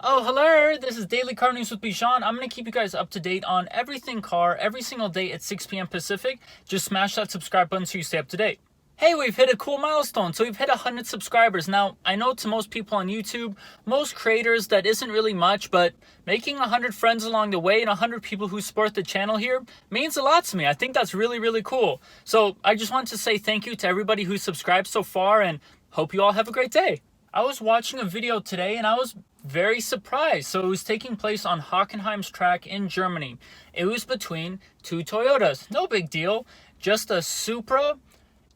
Oh, hello! This is Daily Car News with Bijan. I'm going to keep you guys up to date on everything car every single day at 6 p.m. Pacific. Just smash that subscribe button so you stay up to date. Hey, we've hit a cool milestone. So we've hit 100 subscribers. Now, I know to most people on YouTube, most creators, that isn't really much, but making 100 friends along the way and 100 people who support the channel here means a lot to me. I think that's really, really cool. So I just want to say thank you to everybody who subscribed so far and hope you all have a great day. I was watching a video today and I was very surprised. So it was taking place on Hockenheim's track in Germany. It was between two Toyotas. No big deal. Just a Supra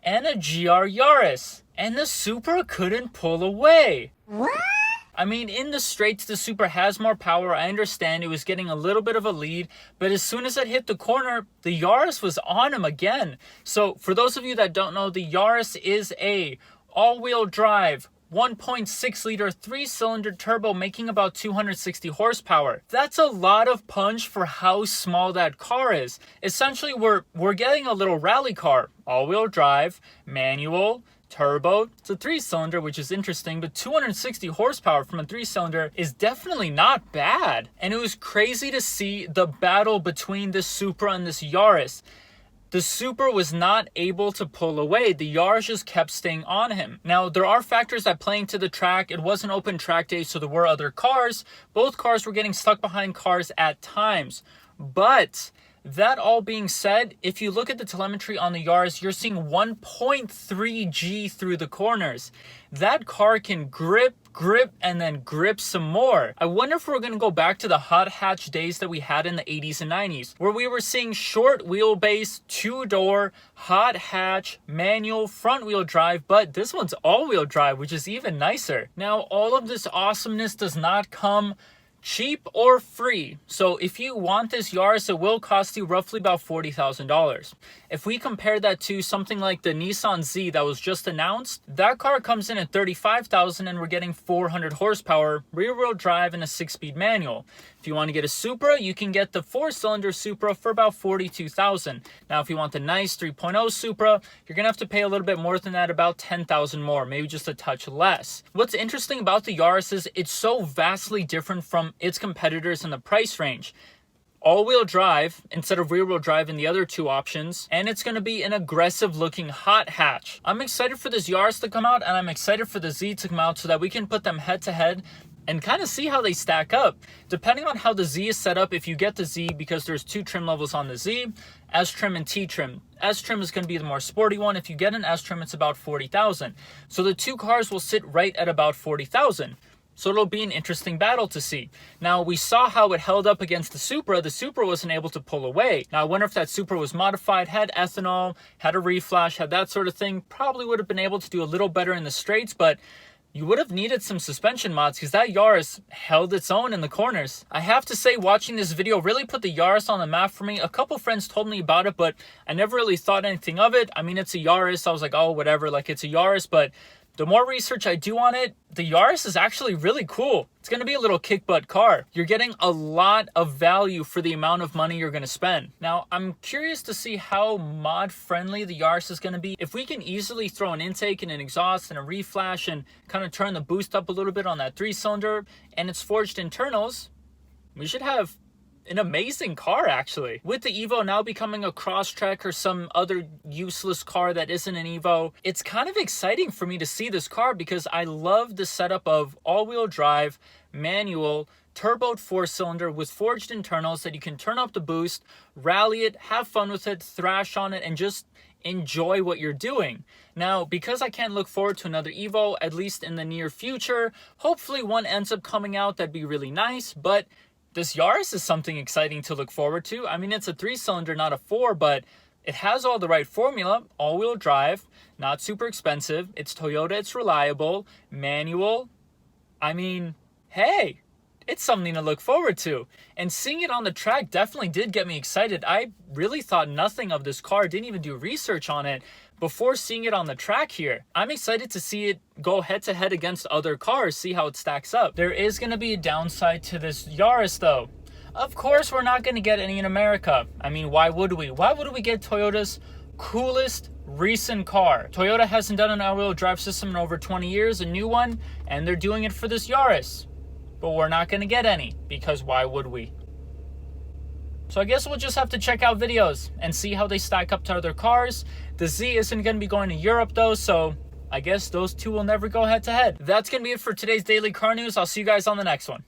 and a GR Yaris. And the Supra couldn't pull away. What? I mean, in the straights, the Supra has more power. I understand it was getting a little bit of a lead, but as soon as it hit the corner, the Yaris was on him again. So for those of you that don't know, the Yaris is a all-wheel drive 1.6 liter 3-cylinder turbo, making about 260 horsepower. That's a lot of punch for how small that car is. Essentially, we're getting a little rally car. All-wheel drive, manual, turbo. It's a 3-cylinder, which is interesting, but 260 horsepower from a 3-cylinder is definitely not bad. And it was crazy to see the battle between this Supra and this Yaris. The Supra was not able to pull away. The Yaris just kept staying on him. Now, there are factors that play into the track. It was an open track day, so there were other cars. Both cars were getting stuck behind cars at times. But that all being said, if you look at the telemetry on the Yaris, you're seeing 1.3 G through the corners. That car can grip, and then grip some more. I wonder if we're going to go back to the hot hatch days that we had in the 80s and 90s, where we were seeing short wheelbase, 2-door, hot hatch, manual, front wheel drive, but this one's all-wheel drive, which is even nicer. Now, all of this awesomeness does not come cheap or free. So if you want this Yaris, it will cost you roughly about $40,000. If we compare that to something like the Nissan Z that was just announced, that car comes in at $35,000 and we're getting 400 horsepower, rear-wheel drive, and a 6-speed manual. If you want to get a Supra, you can get the 4-cylinder Supra for about $42,000. Now, if you want the nice 3.0 Supra, you're going to have to pay a little bit more than that, about $10,000 more, maybe just a touch less. What's interesting about the Yaris is it's so vastly different from its competitors in the price range. All-wheel drive instead of rear-wheel drive in the other two options, and it's going to be an aggressive-looking hot hatch. I'm excited for this Yaris to come out, and I'm excited for the Z to come out so that we can put them head-to-head and kind of see how they stack up. Depending on how the Z is set up, if you get the Z, because there's two trim levels on the Z, S trim and T trim. S trim is going to be the more sporty one. If you get an S trim, it's about $40,000. So the two cars will sit right at about $40,000. So it'll be an interesting battle to see. Now, we saw how it held up against the Supra. The Supra wasn't able to pull away. Now, I wonder if that Supra was modified, had ethanol, had a reflash, had that sort of thing. Probably would have been able to do a little better in the straights, but you would have needed some suspension mods because that Yaris held its own in the corners. I have to say, watching this video really put the Yaris on the map for me. A couple friends told me about it, but I never really thought anything of it. I mean, it's a Yaris. I was like, oh, whatever, like it's a Yaris, but the more research I do on it, the Yaris is actually really cool. It's going to be a little kick-butt car. You're getting a lot of value for the amount of money you're going to spend. Now, I'm curious to see how mod-friendly the Yaris is going to be. If we can easily throw an intake and an exhaust and a reflash and kind of turn the boost up a little bit on that 3-cylinder and its forged internals, we should have an amazing car, actually. With the Evo now becoming a Crosstrek or some other useless car that isn't an Evo, it's kind of exciting for me to see this car because I love the setup of all-wheel drive, manual, turboed 4-cylinder with forged internals that you can turn up the boost, rally it, have fun with it, thrash on it, and just enjoy what you're doing. Now, because I can't look forward to another Evo, at least in the near future, hopefully one ends up coming out, that'd be really nice, but this Yaris is something exciting to look forward to. I mean, it's a 3-cylinder, not a 4, but it has all the right formula. All-wheel drive, not super expensive. It's Toyota, it's reliable, manual. I mean, hey, it's something to look forward to. And seeing it on the track definitely did get me excited. I really thought nothing of this car, didn't even do research on it before seeing it on the track here. I'm excited to see it go head-to-head against other cars, see how it stacks up. There is going to be a downside to this Yaris, though. Of course, we're not going to get any in America. I mean, why would we? Why would we get Toyota's coolest recent car? Toyota hasn't done an all-wheel drive system in over 20 years, a new one, and they're doing it for this Yaris. but we're not going to get any, because why would we? So I guess we'll just have to check out videos and see how they stack up to other cars. The Z isn't going to be going to Europe though, so I guess those two will never go head to head. That's going to be it for today's daily car news. I'll see you guys on the next one.